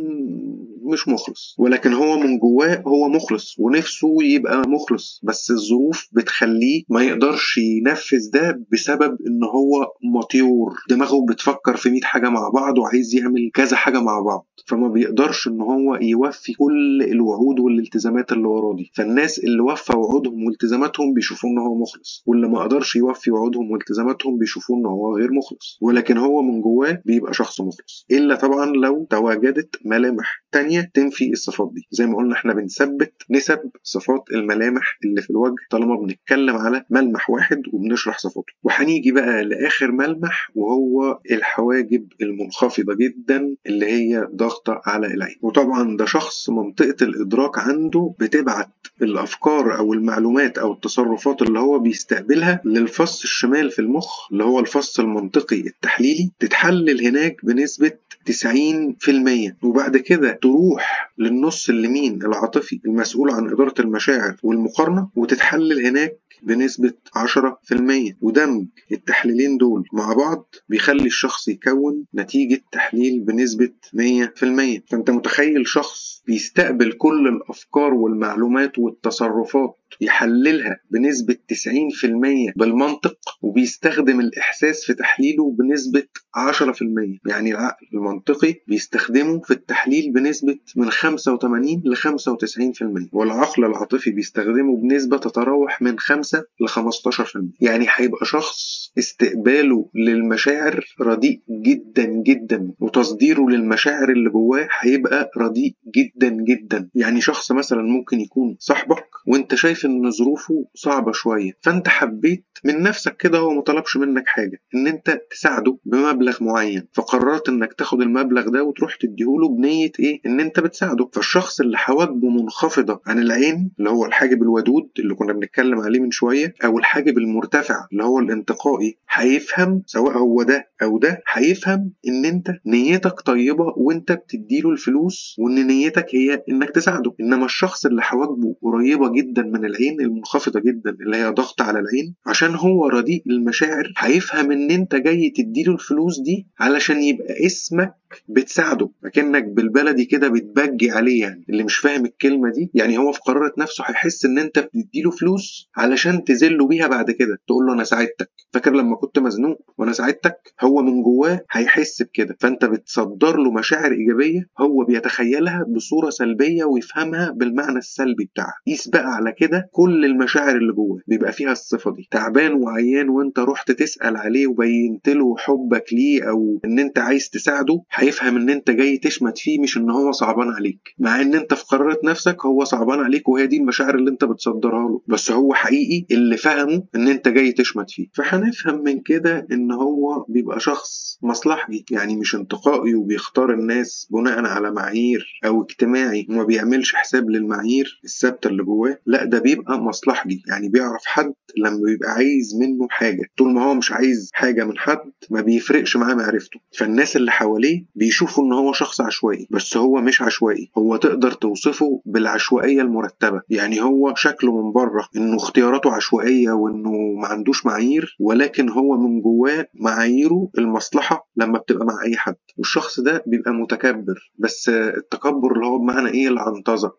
مش مخلص، ولكن هو من جواه هو مخلص ونفسه يبقى مخلص، بس الظروف بتخليه ما يقدرش ينفذ ده بسبب ان هو مطيور، دماغه بتفكر في 100 حاجة مع بعض وعايز يعمل كذا حاجة مع بعض، فما بيقدرش ان هو يوفي كل الوعود والالتزامات اللي وراه دي. فالناس اللي وفى وعودهم والتزاماتهم بيشوفوه ان هو مخلص، واللي ما قدرش يوفي وعودهم والتزاماتهم بيشوفوه ان هو غير مخلص، ولكن هو من جواه بيبقى شخص مخلص، الا طبعا لو تواجدت ملامح تانية تنفي الصفات دي. زي ما قلنا احنا بنثبت نسب صفات الملامح اللي في الوجه طالما بنتكلم على ملمح واحد وبنشرح صفاته. وهنيجي بقى لاخر ملمح وهو الحواجب المنخفضة جدا اللي هي ضغطة على العين. وطبعا ده شخص منطقة الإدراك عنده بتبعت الأفكار أو المعلومات أو التصرفات اللي هو بيستقبلها للفص الشمال في المخ اللي هو الفص المنطقي التحليلي، تتحلل هناك بنسبة 90%، وبعد كده تروح للنص اليمين العاطفي المسؤول عن إدارة المشاعر والمقارنة وتتحلل هناك بنسبة 10%. ودمج التحليلين دول مع بعض بيخلي الشخص يكون نتيجة تحليل بنسبة 100%. فأنت متخيل شخص بيستقبل كل الأفكار والمعلومات والتصرفات يحللها بنسبة 90% بالمنطق، وبيستخدم الإحساس في تحليله بنسبة 10%. يعني العقل المنطقي بيستخدمه في التحليل بنسبة من 85 ل 95%، والعقل العاطفي بيستخدمه بنسبة تتراوح من 5 ل 15%. يعني هيبقى شخص استقباله للمشاعر رديء جدا جدا، وتصديره للمشاعر اللي جواه هيبقى رديء جدا جدا. يعني شخص مثلا ممكن يكون صاحبك وانت شايف ان ظروفه صعبة شوية، فانت حبيت من نفسك كده، هو مطلبش منك حاجة، ان انت تساعده بمبلغ معين، فقررت انك تاخد المبلغ ده وتروح تديهوله بنية ايه؟ ان انت بتساعده. فالشخص اللي حواجبه منخفضة عن العين اللي هو الحاجب الودود اللي كنا بنتكلم عليه من شوية، او الحاجب المرتفع اللي هو الانتقائي، هيفهم سواء هو ده او ده، هيفهم ان انت نيتك طيبة وانت بتديله الفلوس وان نيتك هي انك تساعده. انما الشخص اللي حواجبه قريبة جدا من العين المنخفضة جدا اللي هي ضغط على العين، عشان هو رديء المشاعر، هيفهم ان انت جاي تديله الفلوس دي علشان يبقى اسمك بتساعده، لكنك بالبلدي كده بتبجي عليه. يعني اللي مش فاهم الكلمة دي، يعني هو في قرارة نفسه هيحس ان انت بتديله فلوس علشان تذله بيها بعد كده، تقول له انا ساعدتك، فاكر لما كنت مزنوق وانا ساعدتك؟ هو من جواه هيحس بكده، فانت بتصدر له مشاعر ايجابية هو بيتخيلها بصورة سلبية ويفهمها بالمعنى السلبي بتاعها. قيس بقى على كده كل المشاعر اللي جواه بيبقى فيها الصفة دي. تعبان وعيان وانت رحت تسأل عليه وبينت له حبك ليه او ان انت عايز تساعده، هيفهم ان انت جاي تشمت فيه مش ان هو صعبان عليك، مع ان انت في قرارة نفسك هو صعبان عليك وهي دي المشاعر اللي انت بتصدرها له، بس هو حقيقي اللي فهمه ان انت جاي تشمت فيه. فهنفهم من كده ان هو بيبقى شخص مصلحجي، يعني مش انتقائي وبيختار الناس بناء على معايير او اجتماعي وما بيعملش حساب للمعايير الثابتة اللي جواه، لا ده بيبقى مصلحجي. يعني بيعرف حد لما بيبقى عايز منه حاجة، طول ما هو مش عايز حاجة من حد ما بيفرقش معاه معرفته. فالناس اللي حواليه بيشوفوا ان هو شخص عشوائي، بس هو مش عشوائي، هو تقدر توصفه بالعشوائية المرتبة. يعني هو شكله من بره انه اختياراته عشوائية وانه ما عندوش معايير، ولكن هو من جواه معاييره المصلحة لما بتبقى مع اي حد. والشخص ده بيبقى متكبر، بس التكبر اللي هو بمعنى ايه؟ العنطزة،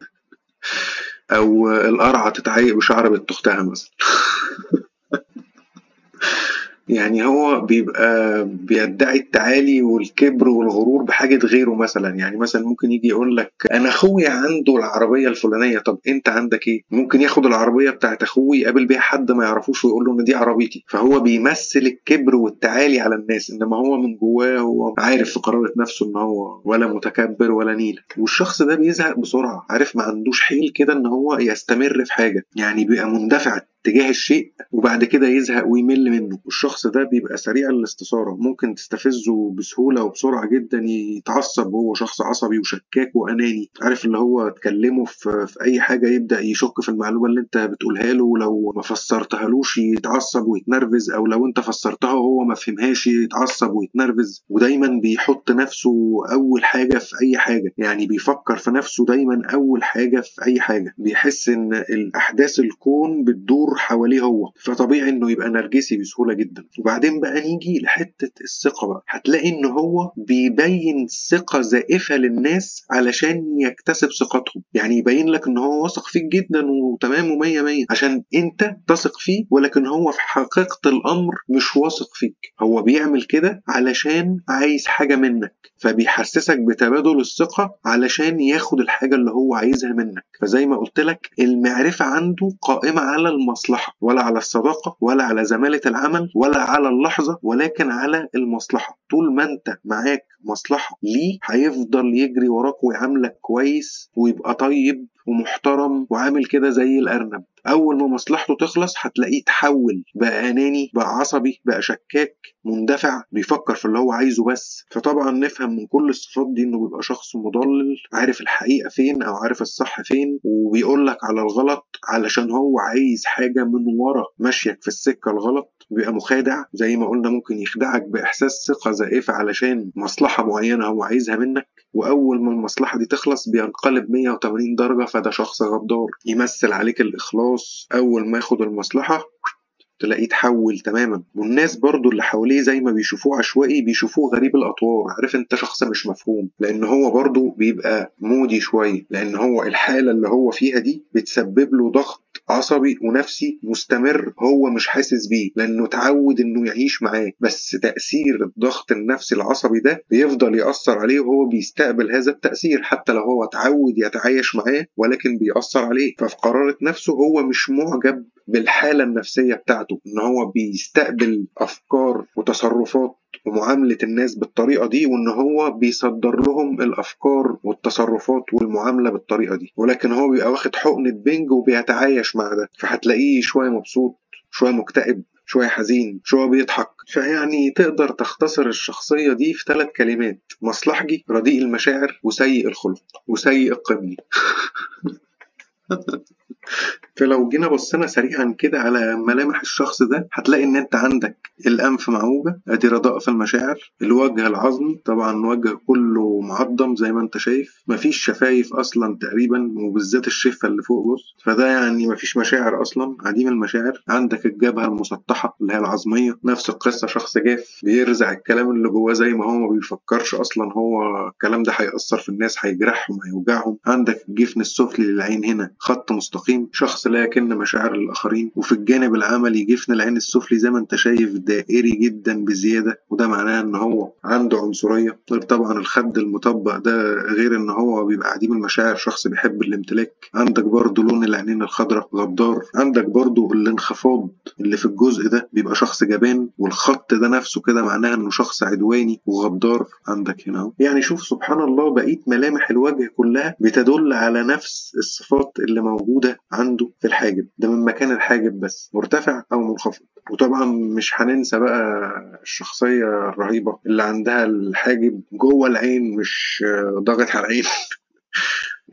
او القرعة تتعيق بشعر بنت اختها مثلا. يعني هو بيبقى بيدعي التعالي والكبر والغرور بحاجة غيره. مثلا يعني مثلا ممكن يجي يقول لك انا اخويا عنده العربية الفلانية، طب انت عندك ايه؟ ممكن ياخد العربية بتاعت اخوه يقابل بيها حد ما يعرفوش ويقول له ان دي عربيتي، فهو بيمثل الكبر والتعالي على الناس، انما هو من جواه هو عارف في قرارة نفسه ان هو ولا متكبر ولا نيلة. والشخص ده بيزهق بسرعة، عارف، ما عندوش حيل كده ان هو يستمر في حاجة، يعني بيبقى مندفع تجاه الشيء وبعد كده يزهق ويمل منه. والشخص ده بيبقى سريع الاستثارة، ممكن تستفزه بسهولة وبسرعة جدا يتعصب، هو شخص عصبي وشكاك وأناني، عارف اللي هو تكلمه في أي حاجة يبدأ يشك في المعلومة اللي انت بتقولها له، ولو ما فسرتهالوش يتعصب ويتنرفز، أو لو انت فسرتها وهو ما فهمهاش يتعصب ويتنرفز. ودايما بيحط نفسه أول حاجة في أي حاجة، يعني بيفكر في نفسه دايما أول حاجة في أي حاجة، بيحس إن الأحداث الكون بتدور بتدور حواليه هو، فطبيعي انه يبقى نرجسي بسهولة جدا. وبعدين بقى نيجي لحتة الثقة بقى، هتلاقي ان هو بيبين ثقة زائفة للناس علشان يكتسب ثقتهم. يعني يبين لك ان هو واثق فيك جدا وتمام ومية مية عشان انت تثق فيه، ولكن هو في حقيقة الامر مش واثق فيك. هو بيعمل كده علشان عايز حاجة منك، فبيحسسك بتبادل الثقة علشان ياخد الحاجة اللي هو عايزها منك. فزي ما قلت لك، المعرفة عنده قائمة على المصلحة، ولا على الصداقة، ولا على زمالة العمل، ولا على اللحظة، ولكن على المصلحة. طول ما انت معاك مصلحة ليه هيفضل يجري وراك ويعاملك كويس ويبقى طيب ومحترم وعامل كده زي الأرنب. أول ما مصلحته تخلص هتلاقيه تحول، بقى أناني، بقى عصبي، بقى شكاك، مندفع، بيفكر في اللي هو عايزه بس. فطبعا نفهم من كل الصفات دي إنه بيبقى شخص مضلل، عارف الحقيقة فين أو عارف الصح فين، وبيقولك على الغلط علشان هو عايز حاجة من ورا ماشيك في السكة الغلط. بيبقى مخادع زي ما قلنا، ممكن يخدعك بإحساس ثقة زائفة علشان مصلحة معينة هو عايزها منك، وأول ما المصلحة دي تخلص بينقلب 180 درجة. فده شخص غدار، يمثل عليك الإخلاص، أول ما ياخد المصلحة تلاقيه تحول تماما. والناس برضو اللي حواليه زي ما بيشوفوه عشوائي بيشوفوه غريب الأطوار. عارف انت، شخص مش مفهوم، لأن هو برضو بيبقى مودي شوية، لأن هو الحالة اللي هو فيها دي بتسبب له ضغط عصبي ونفسي مستمر هو مش حاسس بيه، لأنه تعود إنه يعيش معاه. بس تأثير الضغط النفسي العصبي ده بيفضل يأثر عليه، وهو بيستقبل هذا التأثير حتى لو هو تعود يتعايش معاه، ولكن بيأثر عليه. ففي قرارة نفسه هو مش معجب بالحالة النفسية بتاعته، إن هو بيستقبل أفكار وتصرفات ومعاملة الناس بالطريقة دي، وإن هو بيصدر لهم الأفكار والتصرفات والمعاملة بالطريقة دي، ولكن هو بيبقى واخد حقنة بنج وبيتعايش مع ده. فهتلاقيه شوية مبسوط، شوية مكتئب، شوية حزين، شوية بيضحك. فيعني تقدر تختصر الشخصية دي في 3 كلمات: مصلحجي، رديء المشاعر، وسيء الخلق، وسيء القبل. فلو جينا بصينا سريعا كده على ملامح الشخص ده، هتلاقي ان انت عندك الانف معوجة، ادي رداء في المشاعر. الوجه العظمي، طبعا الوجه كله معضم زي ما انت شايف، مفيش شفايف اصلا تقريبا، وبالذات الشفة اللي فوق بص، فده يعني مفيش مشاعر اصلا، عديم المشاعر. عندك الجبهة المسطحة اللي هي العظمية، نفس القصة، شخص جاف بيرزع الكلام اللي جواه زي ما هو، ما بيفكرش اصلا هو الكلام ده هيأثر في الناس، هيجرحهم، هيوجعهم. عندك الجفن السفلي للعين هنا خط مستقيم، شخص لا يكن مشاعر الآخرين. وفي الجانب العملي جفن العين السفلي زي ما انت شايف دائري جدا بزيادة، وده معناه ان هو عنده عنصرية. طبعا الخد المطبق ده غير ان هو بيبقى عديم المشاعر، شخص بيحب الامتلاك. عندك برضو لون العينين الخضراء، غدار. عندك برضو الانخفاض اللي في الجزء ده، بيبقى شخص جبان، والخط ده نفسه كده معناه انه شخص عدواني وغدار. عندك هنا يعني شوف سبحان الله، بقية ملامح الوجه كلها بتدل على نفس الصفات اللي موجودة عنده في الحاجب ده، من مكان الحاجب بس، مرتفع أو منخفض. وطبعا مش هننسى بقى الشخصية الرهيبة اللي عندها الحاجب جوه العين، مش ضاغط على العين.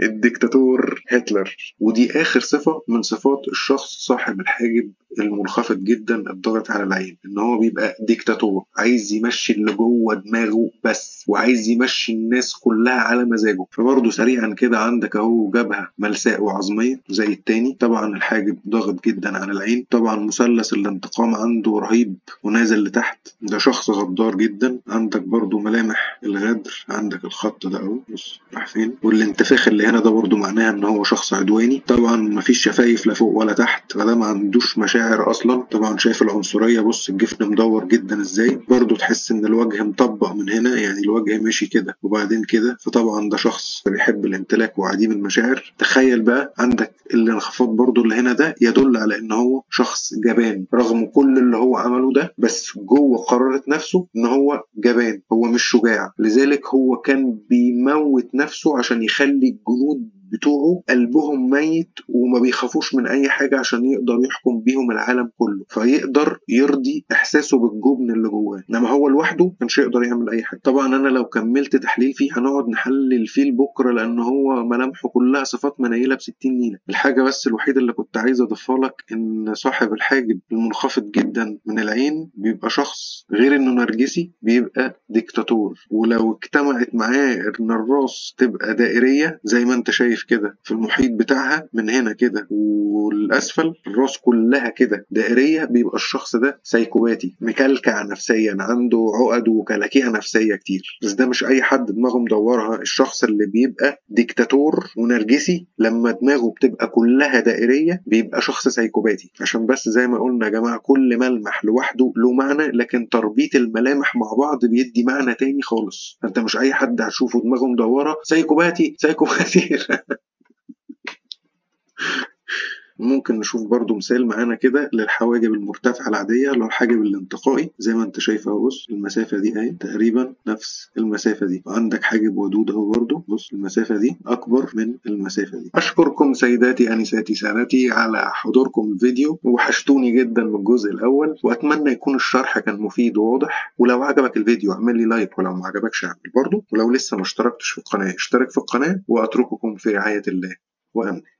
الديكتاتور هتلر. ودي آخر صفة من صفات الشخص صاحب الحاجب المنخفض جدا الضغط على العين، إن هو بيبقى ديكتاتور، عايز يمشي اللي جوه دماغه بس، وعايز يمشي الناس كلها على مزاجه. فبرضه سريعا كده عندك أهو جبهة ملساء وعظمية زي التاني. طبعا الحاجب ضاغط جدا على العين. طبعا مثلث الانتقام عنده رهيب ونازل لتحت، ده شخص غدار جدا. عندك برضه ملامح الغدر، عندك الخط ده أهو بص راح فين، والانتفاخ اللي هنا ده برضو معناها ان هو شخص عدواني. طبعا مفيش شفايف لا فوق ولا تحت، فده ما عندوش مشاعر اصلا. طبعا شايف العنصريه، بص الجفن مدور جدا ازاي، برضو تحس ان الوجه مطبق من هنا، يعني الوجه ماشي كده وبعدين كده. فطبعا ده شخص بيحب الامتلاك وعديم المشاعر. تخيل بقى عندك الانخفاض برضو اللي هنا ده يدل على ان هو شخص جبان، رغم كل اللي هو عمله ده، بس جوه قرارة نفسه ان هو جبان، هو مش شجاع. لذلك هو كان بيموت نفسه عشان يخلي الجنود بتوعه قلبهم ميت وما بيخافوش من اي حاجة، عشان يقدر يحكم بيهم العالم كله، فيقدر يرضي احساسه بالجبن اللي جواه. انما هو لوحده كانش يقدر يعمل اي حاجة. طبعا انا لو كملت تحليل فيه هنقعد نحلل فيه لبكره، لان هو ملامحه كلها صفات منيلة ب60 نيلة. الحاجة بس الوحيدة اللي كنت عايز اضيفها لك ان صاحب الحاجب المنخفض جدا من العين بيبقى شخص غير انه نرجسي، بيبقى ديكتاتور. ولو اجتمعت معاه ان الراس تبقى دائرية زي ما انت شايف شايف كده في المحيط بتاعها من هنا كده والأسفل الراس كلها كده دائرية، بيبقى الشخص ده سايكوباتي مكلكع نفسيا، عنده عقد وكلاكيع نفسية كتير. بس ده مش أي حد دماغه مدورها. الشخص اللي بيبقى ديكتاتور ونرجسي لما دماغه بتبقى كلها دائرية بيبقى شخص سايكوباتي. عشان بس زي ما قلنا يا جماعة، كل ملمح لوحده له معنى، لكن تربيط الملامح مع بعض بيدي معنى تاني خالص. انت مش اي حد هتشوفه دماغه مدورة سايكوباتي سايكوباتي. ممكن نشوف برضو مثال معانا كده للحواجب المرتفعة العادية، اللي هو الحاجب الانتقائي. زي ما انت شايف اهو، بص المسافة دي اهي تقريبا نفس المسافة دي. عندك حاجب ودود اهو برضو، بص المسافة دي اكبر من المسافة دي. اشكركم سيداتي انساتي سادتي على حضوركم الفيديو، وحشتوني جدا من الجزء الاول، واتمنى يكون الشرح كان مفيد وواضح. ولو عجبك الفيديو اعمل لي لايك، ولو ما عجبكش اعمل برضو. ولو لسه ما اشتركتش في القناة اشترك في القناة، واترككم في رعاية الله وامنه.